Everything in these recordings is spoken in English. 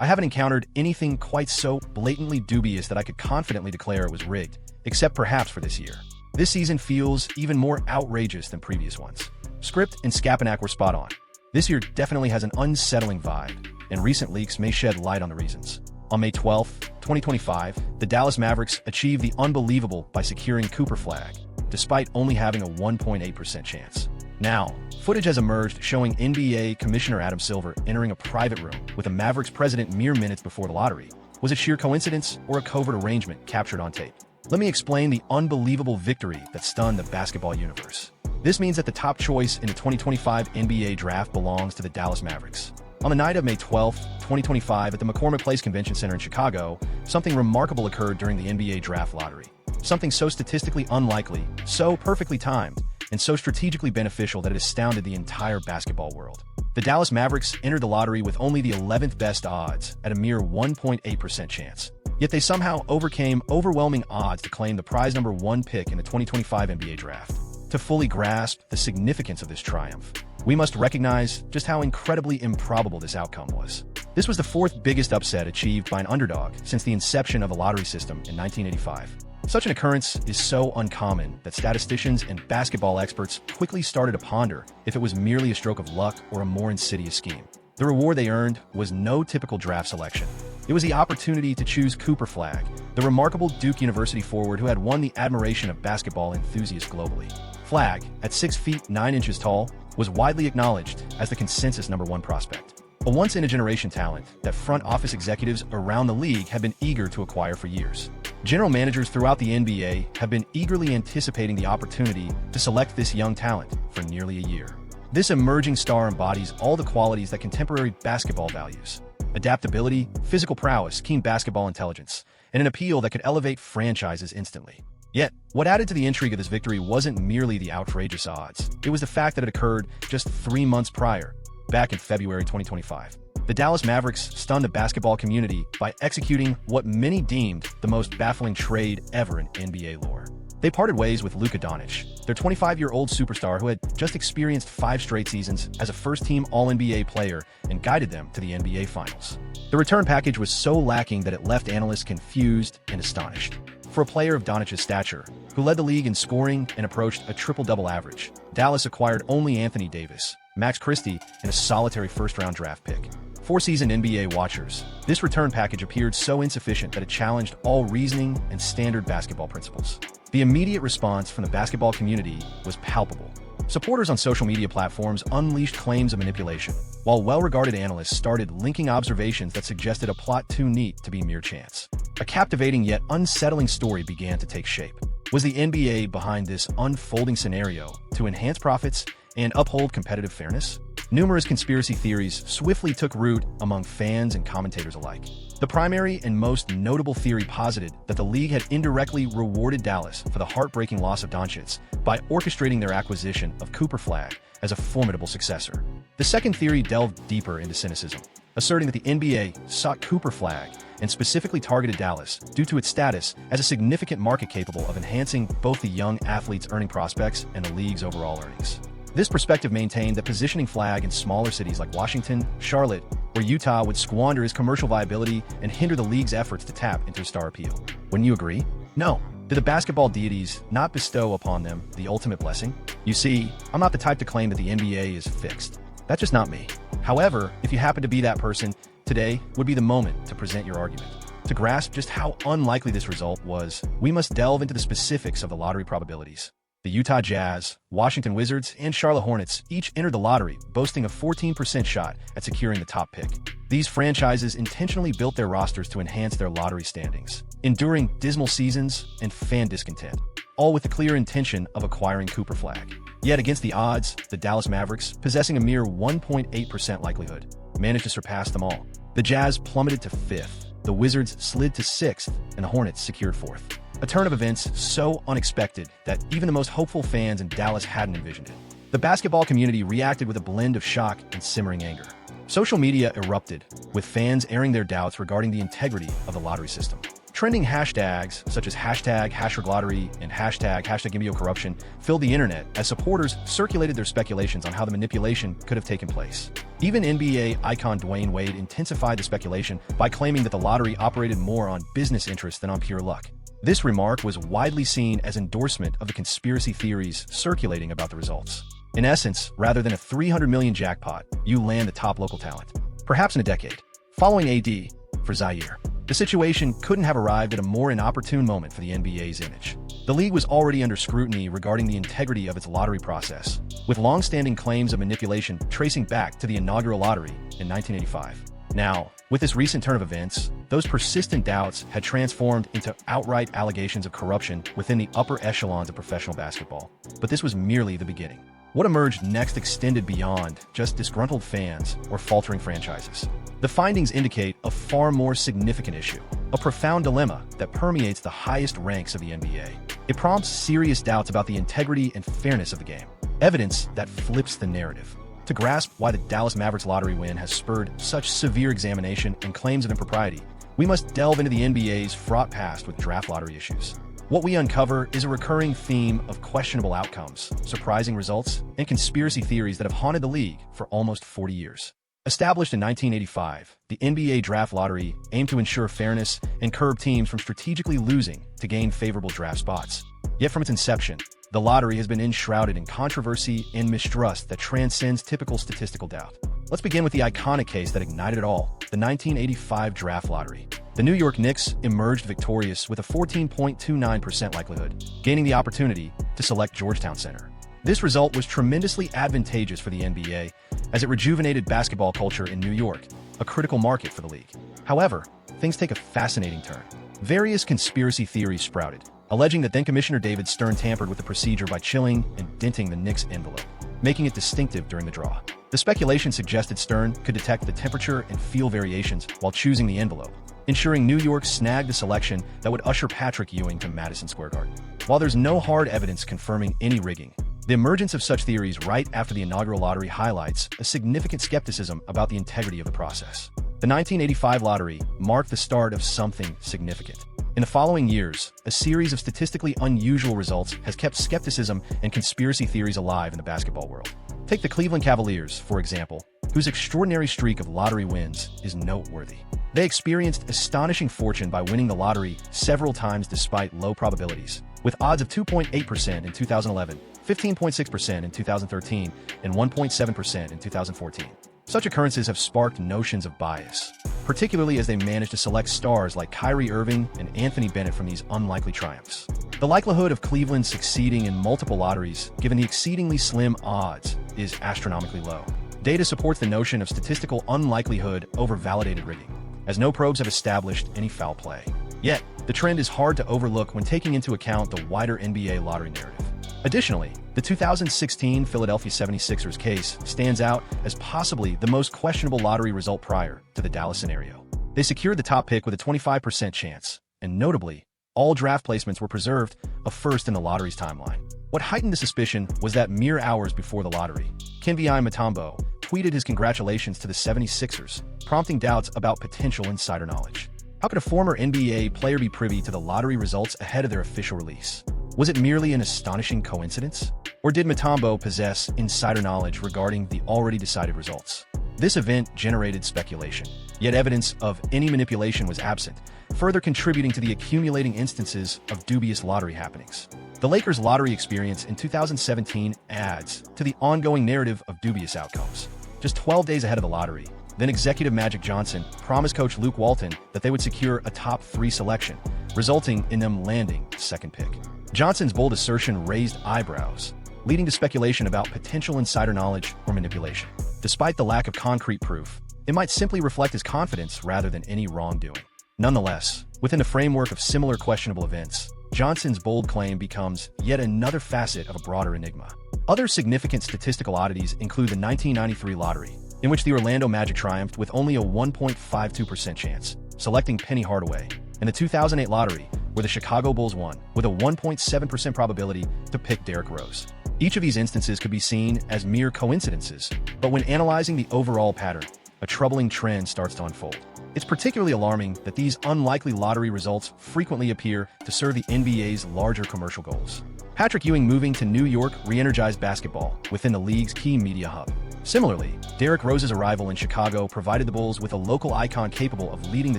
I haven't encountered anything quite so blatantly dubious that I could confidently declare it was rigged, except perhaps for this year. This season feels even more outrageous than previous ones. Script and Skapanak were spot on. This year definitely has an unsettling vibe, and recent leaks may shed light on the reasons. On May 12, 2025, the Dallas Mavericks achieved the unbelievable by securing Cooper Flag, despite only having a 1.8% chance. Now, footage has emerged showing NBA Commissioner Adam Silver entering a private room with the Mavericks president mere minutes before the lottery. Was it sheer coincidence or a covert arrangement captured on tape? Let me explain the unbelievable victory that stunned the basketball universe. This means that the top choice in the 2025 NBA draft belongs to the Dallas Mavericks. On the night of May 12, 2025, at the McCormick Place Convention Center in Chicago, something remarkable occurred during the NBA draft lottery. Something so statistically unlikely, so perfectly timed, and so strategically beneficial that it astounded the entire basketball world. The Dallas Mavericks entered the lottery with only the 11th best odds at a mere 1.8% chance. Yet they somehow overcame overwhelming odds to claim the prize number 1 pick in the 2025 NBA draft. To fully grasp the significance of this triumph, we must recognize just how incredibly improbable this outcome was. This was the 4th biggest upset achieved by an underdog since the inception of the lottery system in 1985. Such an occurrence is so uncommon that statisticians and basketball experts quickly started to ponder if it was merely a stroke of luck or a more insidious scheme. The reward they earned was no typical draft selection. It was the opportunity to choose Cooper Flag, the remarkable Duke University forward who had won the admiration of basketball enthusiasts globally. Flag, at 6 feet 9 inches tall, was widely acknowledged as the consensus number 1 prospect. A once-in-a-generation talent that front office executives around the league have been eager to acquire for years. General managers throughout the NBA have been eagerly anticipating the opportunity to select this young talent for nearly a year. This emerging star embodies all the qualities that contemporary basketball values: adaptability, physical prowess, keen basketball intelligence, and an appeal that could elevate franchises instantly. Yet, what added to the intrigue of this victory wasn't merely the outrageous odds. It was the fact that it occurred just 3 months prior, back in February 2025. The Dallas Mavericks stunned the basketball community by executing what many deemed the most baffling trade ever in NBA lore. They parted ways with Luka Doncic, their 25-year-old superstar who had just experienced 5 straight seasons as a first-team All-NBA player and guided them to the NBA Finals. The return package was so lacking that it left analysts confused and astonished. For a player of Doncic's stature, who led the league in scoring and approached a triple-double average, Dallas acquired only Anthony Davis, Max Christie, and a solitary first-round draft pick. For seasoned NBA watchers, this return package appeared so insufficient that it challenged all reasoning and standard basketball principles. The immediate response from the basketball community was palpable. Supporters on social media platforms unleashed claims of manipulation, while well-regarded analysts started linking observations that suggested a plot too neat to be mere chance. A captivating yet unsettling story began to take shape. Was the NBA behind this unfolding scenario to enhance profits and uphold competitive fairness? Numerous conspiracy theories swiftly took root among fans and commentators alike. The primary and most notable theory posited that the league had indirectly rewarded Dallas for the heartbreaking loss of Doncic by orchestrating their acquisition of Cooper Flag as a formidable successor. The second theory delved deeper into cynicism, asserting that the NBA sought Cooper Flag and specifically targeted Dallas due to its status as a significant market capable of enhancing both the young athletes' earning prospects and the league's overall earnings. This perspective maintained that positioning Flag in smaller cities like Washington, Charlotte, or Utah would squander his commercial viability and hinder the league's efforts to tap into his star appeal. Wouldn't you agree? No. Did the basketball deities not bestow upon them the ultimate blessing? You see, I'm not the type to claim that the NBA is fixed. That's just not me. However, if you happen to be that person, today would be the moment to present your argument. To grasp just how unlikely this result was, we must delve into the specifics of the lottery probabilities. The Utah Jazz, Washington Wizards, and Charlotte Hornets each entered the lottery, boasting a 14% shot at securing the top pick. These franchises intentionally built their rosters to enhance their lottery standings, enduring dismal seasons and fan discontent, all with the clear intention of acquiring Cooper Flag. Yet against the odds, the Dallas Mavericks, possessing a mere 1.8% likelihood, managed to surpass them all. The Jazz plummeted to 5th, the Wizards slid to 6th, and the Hornets secured 4th. A turn of events so unexpected that even the most hopeful fans in Dallas hadn't envisioned it. The basketball community reacted with a blend of shock and simmering anger. Social media erupted, with fans airing their doubts regarding the integrity of the lottery system. Trending hashtags such as #HashrigLottery and #GiveMeYourCorruption filled the internet as supporters circulated their speculations on how the manipulation could have taken place. Even NBA icon Dwayne Wade intensified the speculation by claiming that the lottery operated more on business interests than on pure luck. This remark was widely seen as endorsement of the conspiracy theories circulating about the results. In essence, rather than a $300 million jackpot, you land the top local talent, perhaps in a decade. Following AD for Zaire, the situation couldn't have arrived at a more inopportune moment for the NBA's image. The league was already under scrutiny regarding the integrity of its lottery process, with long-standing claims of manipulation tracing back to the inaugural lottery in 1985. Now, with this recent turn of events, those persistent doubts had transformed into outright allegations of corruption within the upper echelons of professional basketball. But this was merely the beginning. What emerged next extended beyond just disgruntled fans or faltering franchises. The findings indicate a far more significant issue, a profound dilemma that permeates the highest ranks of the NBA. It prompts serious doubts about the integrity and fairness of the game, evidence that flips the narrative. To grasp why the Dallas Mavericks lottery win has spurred such severe examination and claims of impropriety, we must delve into the NBA's fraught past with draft lottery issues. What we uncover is a recurring theme of questionable outcomes, surprising results, and conspiracy theories that have haunted the league for almost 40 years. Established in 1985, the NBA draft lottery aimed to ensure fairness and curb teams from strategically losing to gain favorable draft spots. Yet from its inception, the lottery has been enshrouded in controversy and mistrust that transcends typical statistical doubt. Let's begin with the iconic case that ignited it all, the 1985 draft lottery. The New York Knicks emerged victorious with a 14.29% likelihood, gaining the opportunity to select Georgetown center. This result was tremendously advantageous for the NBA, as it rejuvenated basketball culture in New York, a critical market for the league. However, things take a fascinating turn. Various conspiracy theories sprouted, alleging that then-Commissioner David Stern tampered with the procedure by chilling and denting the Knicks envelope, making it distinctive during the draw. The speculation suggested Stern could detect the temperature and feel variations while choosing the envelope, ensuring New York snagged the selection that would usher Patrick Ewing to Madison Square Garden. While there's no hard evidence confirming any rigging, the emergence of such theories right after the inaugural lottery highlights a significant skepticism about the integrity of the process. The 1985 lottery marked the start of something significant. In the following years, a series of statistically unusual results has kept skepticism and conspiracy theories alive in the basketball world. Take the Cleveland Cavaliers, for example, whose extraordinary streak of lottery wins is noteworthy. They experienced astonishing fortune by winning the lottery several times despite low probabilities, with odds of 2.8% in 2011, 15.6% in 2013, and 1.7% in 2014. Such occurrences have sparked notions of bias, particularly as they managed to select stars like Kyrie Irving and Anthony Bennett from these unlikely triumphs. The likelihood of Cleveland succeeding in multiple lotteries, given the exceedingly slim odds, is astronomically low. Data supports the notion of statistical unlikelihood over validated rigging, as no probes have established any foul play. Yet, the trend is hard to overlook when taking into account the wider NBA lottery narrative. Additionally, the 2016 Philadelphia 76ers case stands out as possibly the most questionable lottery result prior to the Dallas scenario. They secured the top pick with a 25% chance, and notably, all draft placements were preserved, a first in the lottery's timeline. What heightened the suspicion was that mere hours before the lottery, Kenvi Mutombo tweeted his congratulations to the 76ers, prompting doubts about potential insider knowledge. How could a former NBA player be privy to the lottery results ahead of their official release? Was it merely an astonishing coincidence? Or did Mutombo possess insider knowledge regarding the already decided results? This event generated speculation, yet evidence of any manipulation was absent, further contributing to the accumulating instances of dubious lottery happenings. The Lakers' lottery experience in 2017 adds to the ongoing narrative of dubious outcomes. Just 12 days ahead of the lottery, then executive Magic Johnson promised coach Luke Walton that they would secure a top 3 selection, resulting in them landing second pick. Johnson's bold assertion raised eyebrows, leading to speculation about potential insider knowledge or manipulation. Despite the lack of concrete proof, it might simply reflect his confidence rather than any wrongdoing. Nonetheless, within the framework of similar questionable events, Johnson's bold claim becomes yet another facet of a broader enigma. Other significant statistical oddities include the 1993 lottery, in which the Orlando Magic triumphed with only a 1.52% chance, selecting Penny Hardaway, and the 2008 lottery, where the Chicago Bulls won with a 1.7% probability to pick Derrick Rose. Each of these instances could be seen as mere coincidences, but when analyzing the overall pattern, a troubling trend starts to unfold. It's particularly alarming that these unlikely lottery results frequently appear to serve the NBA's larger commercial goals. Patrick Ewing moving to New York re-energized basketball within the league's key media hub. Similarly, Derrick Rose's arrival in Chicago provided the Bulls with a local icon capable of leading the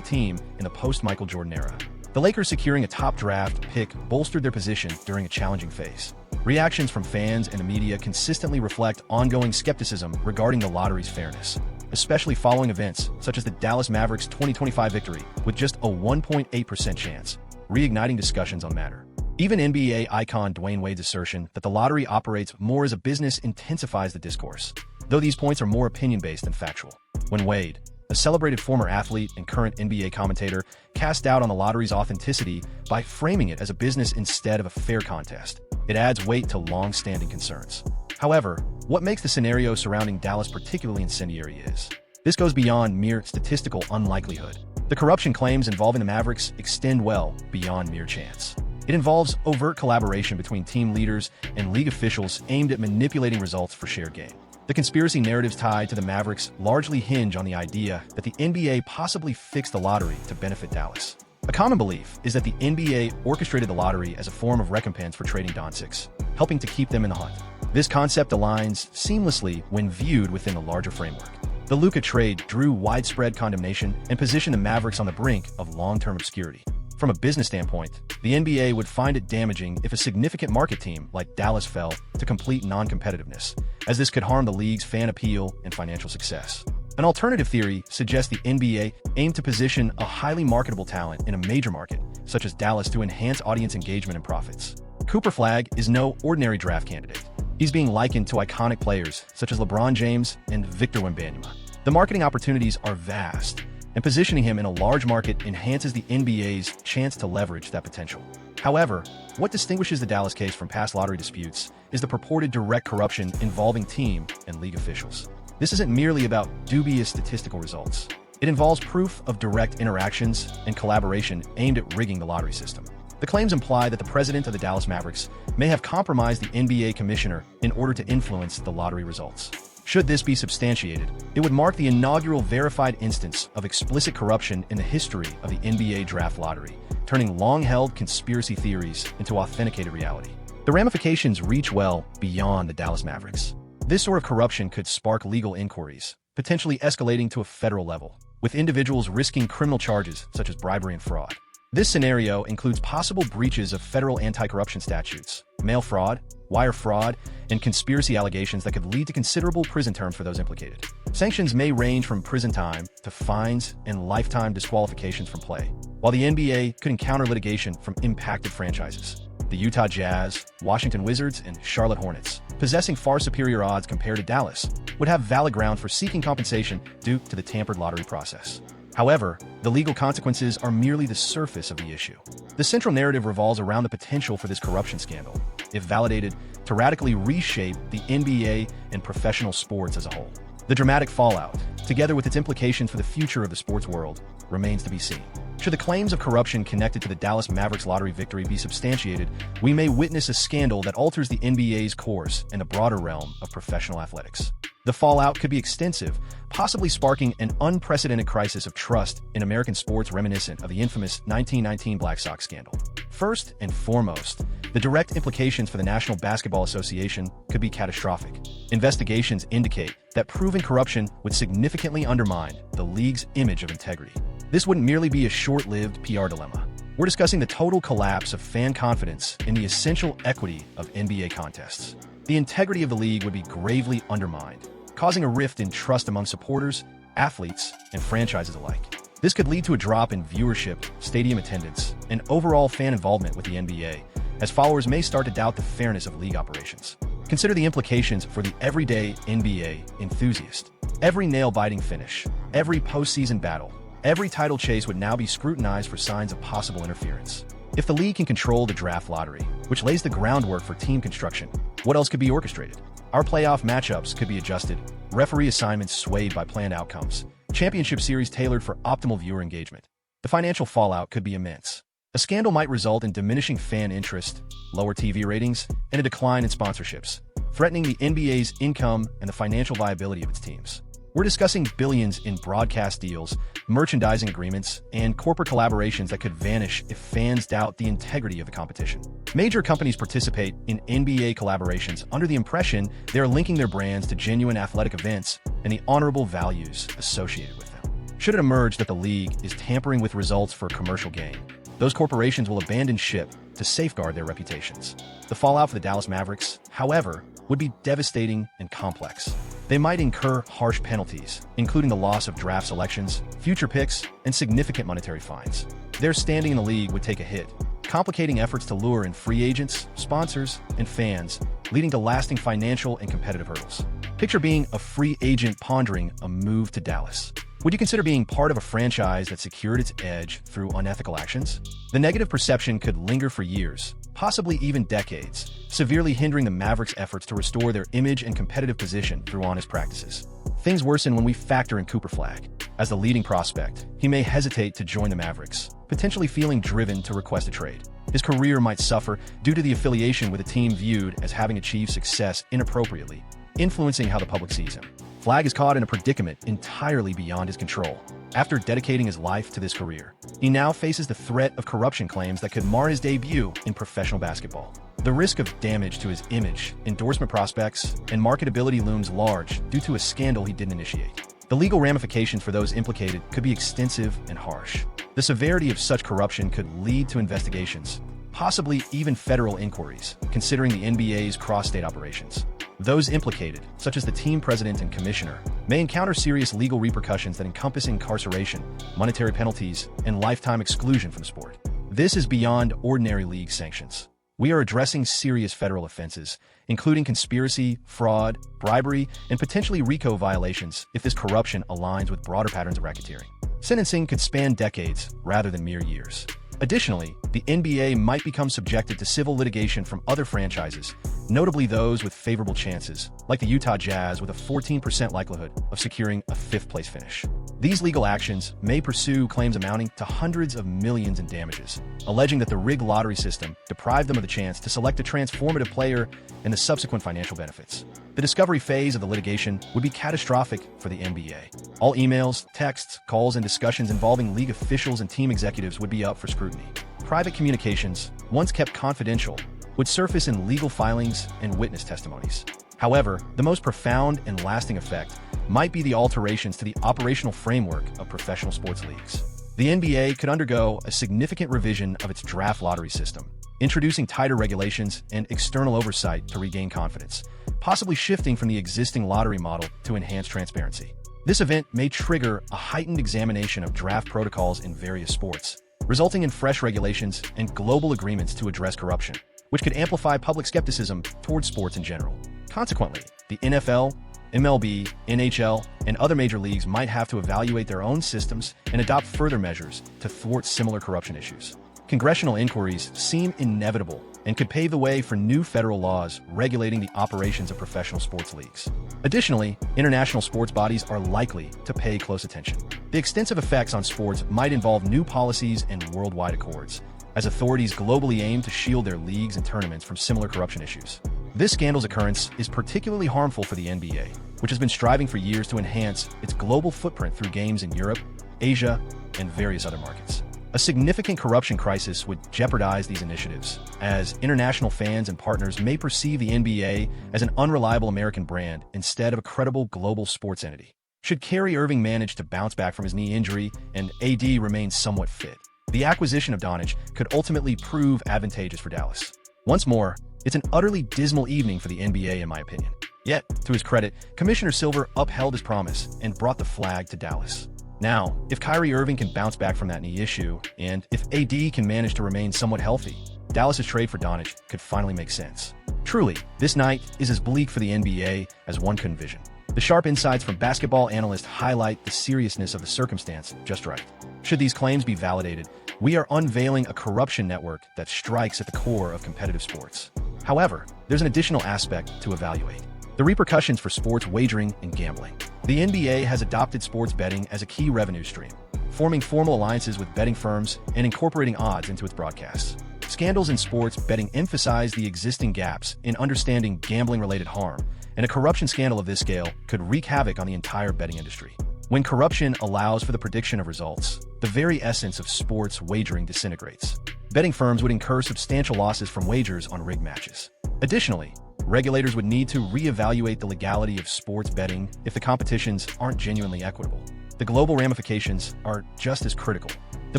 team in the post-Michael Jordan era. The Lakers securing a top draft pick bolstered their position during a challenging phase. Reactions from fans and the media consistently reflect ongoing skepticism regarding the lottery's fairness, especially following events such as the Dallas Mavericks' 2025 victory with just a 1.8% chance, reigniting discussions on the matter. Even NBA icon Dwayne Wade's assertion that the lottery operates more as a business intensifies the discourse, though these points are more opinion-based than factual. When Wade, a celebrated former athlete and current NBA commentator, cast doubt on the lottery's authenticity by framing it as a business instead of a fair contest, it adds weight to long-standing concerns. However, what makes the scenario surrounding Dallas particularly incendiary is this goes beyond mere statistical unlikelihood. The corruption claims involving the Mavericks extend well beyond mere chance. It involves overt collaboration between team leaders and league officials aimed at manipulating results for shared gain. The conspiracy narratives tied to the Mavericks largely hinge on the idea that the NBA possibly fixed the lottery to benefit Dallas. A common belief is that the NBA orchestrated the lottery as a form of recompense for trading Doncic, helping to keep them in the hunt. This concept aligns seamlessly when viewed within the larger framework. The Luka trade drew widespread condemnation and positioned the Mavericks on the brink of long-term obscurity. From a business standpoint, the NBA would find it damaging if a significant market team like Dallas fell to complete non-competitiveness, as this could harm the league's fan appeal and financial success. An alternative theory suggests the NBA aimed to position a highly marketable talent in a major market, such as Dallas, to enhance audience engagement and profits. Cooper Flagg is no ordinary draft candidate. He's being likened to iconic players such as LeBron James and Victor Wembanyama. The marketing opportunities are vast, and positioning him in a large market enhances the NBA's chance to leverage that potential. However, what distinguishes the Dallas case from past lottery disputes is the purported direct corruption involving team and league officials. This isn't merely about dubious statistical results. It involves proof of direct interactions and collaboration aimed at rigging the lottery system. The claims imply that the president of the Dallas Mavericks may have compromised the NBA commissioner in order to influence the lottery results. Should this be substantiated, it would mark the inaugural verified instance of explicit corruption in the history of the NBA draft lottery, turning long-held conspiracy theories into authenticated reality. The ramifications reach well beyond the Dallas Mavericks. This sort of corruption could spark legal inquiries, potentially escalating to a federal level, with individuals risking criminal charges such as bribery and fraud. This scenario includes possible breaches of federal anti-corruption statutes, mail fraud, wire fraud, and conspiracy allegations that could lead to considerable prison terms for those implicated. Sanctions may range from prison time to fines and lifetime disqualifications from play, while the NBA could encounter litigation from impacted franchises. The Utah Jazz, Washington Wizards, and Charlotte Hornets, possessing far superior odds compared to Dallas, would have valid ground for seeking compensation due to the tampered lottery process. However, the legal consequences are merely the surface of the issue. The central narrative revolves around the potential for this corruption scandal, if validated, to radically reshape the NBA and professional sports as a whole. The dramatic fallout, together with its implications for the future of the sports world, remains to be seen. Should the claims of corruption connected to the Dallas Mavericks lottery victory be substantiated, we may witness a scandal that alters the NBA's course in the broader realm of professional athletics. The fallout could be extensive, possibly sparking an unprecedented crisis of trust in American sports reminiscent of the infamous 1919 Black Sox scandal. First and foremost, the direct implications for the National Basketball Association could be catastrophic. Investigations indicate that proven corruption would significantly undermine the league's image of integrity. This wouldn't merely be a short-lived PR dilemma. We're discussing the total collapse of fan confidence in the essential equity of NBA contests. The integrity of the league would be gravely undermined, causing a rift in trust among supporters, athletes, and franchises alike. This could lead to a drop in viewership, stadium attendance, and overall fan involvement with the NBA, as followers may start to doubt the fairness of league operations. Consider the implications for the everyday NBA enthusiast. Every nail-biting finish, every postseason battle, every title chase would now be scrutinized for signs of possible interference. If the league can control the draft lottery, which lays the groundwork for team construction, what else could be orchestrated? Our playoff matchups could be adjusted, referee assignments swayed by planned outcomes, championship series tailored for optimal viewer engagement. The financial fallout could be immense. A scandal might result in diminishing fan interest, lower TV ratings, and a decline in sponsorships, threatening the NBA's income and the financial viability of its teams. We're discussing billions in broadcast deals, merchandising agreements, and corporate collaborations that could vanish if fans doubt the integrity of the competition. Major companies participate in NBA collaborations under the impression they are linking their brands to genuine athletic events and the honorable values associated with them. Should it emerge that the league is tampering with results for commercial gain, those corporations will abandon ship to safeguard their reputations. The fallout for the Dallas Mavericks, however, would be devastating and complex. They might incur harsh penalties, including the loss of draft selections, future picks, and significant monetary fines. Their standing in the league would take a hit, complicating efforts to lure in free agents, sponsors, and fans, leading to lasting financial and competitive hurdles. Picture being a free agent pondering a move to Dallas. Would you consider being part of a franchise that secured its edge through unethical actions? The negative perception could linger for years, possibly even decades, severely hindering the Mavericks' efforts to restore their image and competitive position through honest practices. Things worsen when we factor in Cooper Flagg. As the leading prospect, he may hesitate to join the Mavericks, potentially feeling driven to request a trade. His career might suffer due to the affiliation with a team viewed as having achieved success inappropriately, influencing how the public sees him. Flagg is caught in a predicament entirely beyond his control. After dedicating his life to this career, he now faces the threat of corruption claims that could mar his debut in professional basketball. The risk of damage to his image, endorsement prospects, and marketability looms large due to a scandal he didn't initiate. The legal ramifications for those implicated could be extensive and harsh. The severity of such corruption could lead to investigations, possibly even federal inquiries, considering the NBA's cross-state operations. Those implicated, such as the team president and commissioner, may encounter serious legal repercussions that encompass incarceration, monetary penalties, and lifetime exclusion from the sport. This is beyond ordinary league sanctions. We are addressing serious federal offenses, including conspiracy, fraud, bribery, and potentially RICO violations if this corruption aligns with broader patterns of racketeering. Sentencing could span decades rather than mere years. Additionally, the NBA might become subjected to civil litigation from other franchises, notably those with favorable chances, like the Utah Jazz with a 14% likelihood of securing a fifth-place finish. These legal actions may pursue claims amounting to hundreds of millions in damages, alleging that the rigged lottery system deprived them of the chance to select a transformative player and the subsequent financial benefits. The discovery phase of the litigation would be catastrophic for the NBA. All emails, texts, calls, and discussions involving league officials and team executives would be up for scrutiny. Private communications, once kept confidential, would surface in legal filings and witness testimonies. However, the most profound and lasting effect might be the alterations to the operational framework of professional sports leagues. The NBA could undergo a significant revision of its draft lottery system, introducing tighter regulations and external oversight to regain confidence, possibly shifting from the existing lottery model to enhanced transparency. This event may trigger a heightened examination of draft protocols in various sports, resulting in fresh regulations and global agreements to address corruption, which could amplify public skepticism towards sports in general. Consequently, the NFL, MLB, NHL, and other major leagues might have to evaluate their own systems and adopt further measures to thwart similar corruption issues. Congressional inquiries seem inevitable and could pave the way for new federal laws regulating the operations of professional sports leagues. Additionally, international sports bodies are likely to pay close attention. The extensive effects on sports might involve new policies and worldwide accords, as authorities globally aim to shield their leagues and tournaments from similar corruption issues. This scandal's occurrence is particularly harmful for the NBA, which has been striving for years to enhance its global footprint through games in Europe, Asia, and various other markets. A significant corruption crisis would jeopardize these initiatives, as international fans and partners may perceive the NBA as an unreliable American brand instead of a credible global sports entity. Should Kyrie Irving manage to bounce back from his knee injury and AD remain somewhat fit, the acquisition of Doncic could ultimately prove advantageous for Dallas. Once more, it's an utterly dismal evening for the NBA in my opinion. Yet, to his credit, Commissioner Silver upheld his promise and brought the flag to Dallas. Now, if Kyrie Irving can bounce back from that knee issue, and if AD can manage to remain somewhat healthy, Dallas's trade for Doncic could finally make sense. Truly, this night is as bleak for the NBA as one could envision. The sharp insights from basketball analysts highlight the seriousness of the circumstance just right. Should these claims be validated, we are unveiling a corruption network that strikes at the core of competitive sports. However, there's an additional aspect to evaluate: the repercussions for sports wagering and gambling. The NBA has adopted sports betting as a key revenue stream, forming formal alliances with betting firms and incorporating odds into its broadcasts. Scandals in sports betting emphasize the existing gaps in understanding gambling-related harm, and a corruption scandal of this scale could wreak havoc on the entire betting industry. When corruption allows for the prediction of results, the very essence of sports wagering disintegrates. Betting firms would incur substantial losses from wagers on rigged matches. Additionally, regulators would need to reevaluate the legality of sports betting if the competitions aren't genuinely equitable. The global ramifications are just as critical. The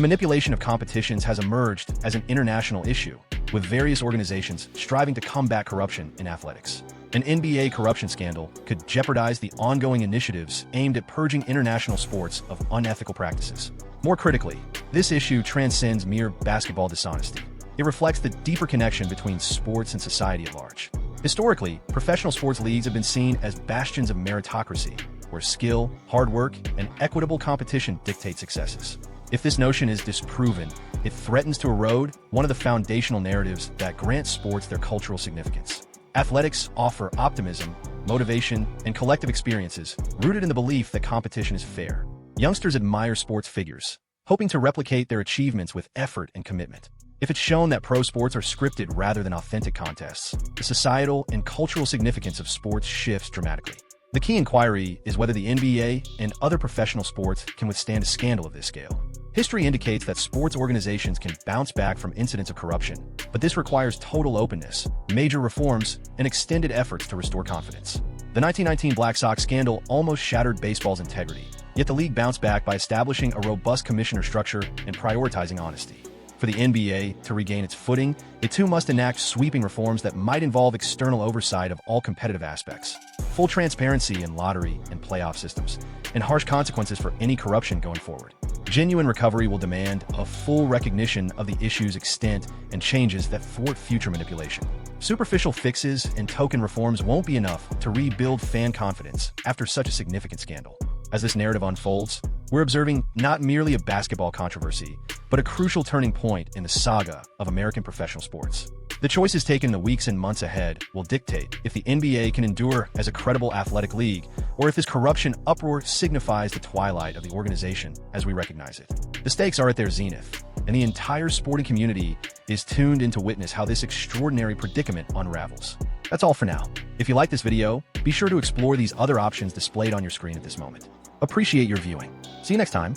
manipulation of competitions has emerged as an international issue, with various organizations striving to combat corruption in athletics. An NBA corruption scandal could jeopardize the ongoing initiatives aimed at purging international sports of unethical practices. More critically, this issue transcends mere basketball dishonesty. It reflects the deeper connection between sports and society at large. Historically, professional sports leagues have been seen as bastions of meritocracy, where skill, hard work, and equitable competition dictate successes. If this notion is disproven, it threatens to erode one of the foundational narratives that grants sports their cultural significance. Athletics offer optimism, motivation, and collective experiences rooted in the belief that competition is fair. Youngsters admire sports figures, hoping to replicate their achievements with effort and commitment. If it's shown that pro sports are scripted rather than authentic contests, the societal and cultural significance of sports shifts dramatically. The key inquiry is whether the NBA and other professional sports can withstand a scandal of this scale. History indicates that sports organizations can bounce back from incidents of corruption, but this requires total openness, major reforms, and extended efforts to restore confidence. The 1919 Black Sox scandal almost shattered baseball's integrity, yet the league bounced back by establishing a robust commissioner structure and prioritizing honesty. For the NBA to regain its footing, it too must enact sweeping reforms that might involve external oversight of all competitive aspects, full transparency in lottery and playoff systems, and harsh consequences for any corruption going forward. Genuine recovery will demand a full recognition of the issue's extent and changes that thwart future manipulation. Superficial fixes and token reforms won't be enough to rebuild fan confidence after such a significant scandal. As this narrative unfolds, we're observing not merely a basketball controversy, but a crucial turning point in the saga of American professional sports. The choices taken in the weeks and months ahead will dictate if the NBA can endure as a credible athletic league, or if this corruption uproar signifies the twilight of the organization as we recognize it. The stakes are at their zenith, and the entire sporting community is tuned in to witness how this extraordinary predicament unravels. That's all for now. If you like this video, be sure to explore these other options displayed on your screen at this moment. Appreciate your viewing. See you next time.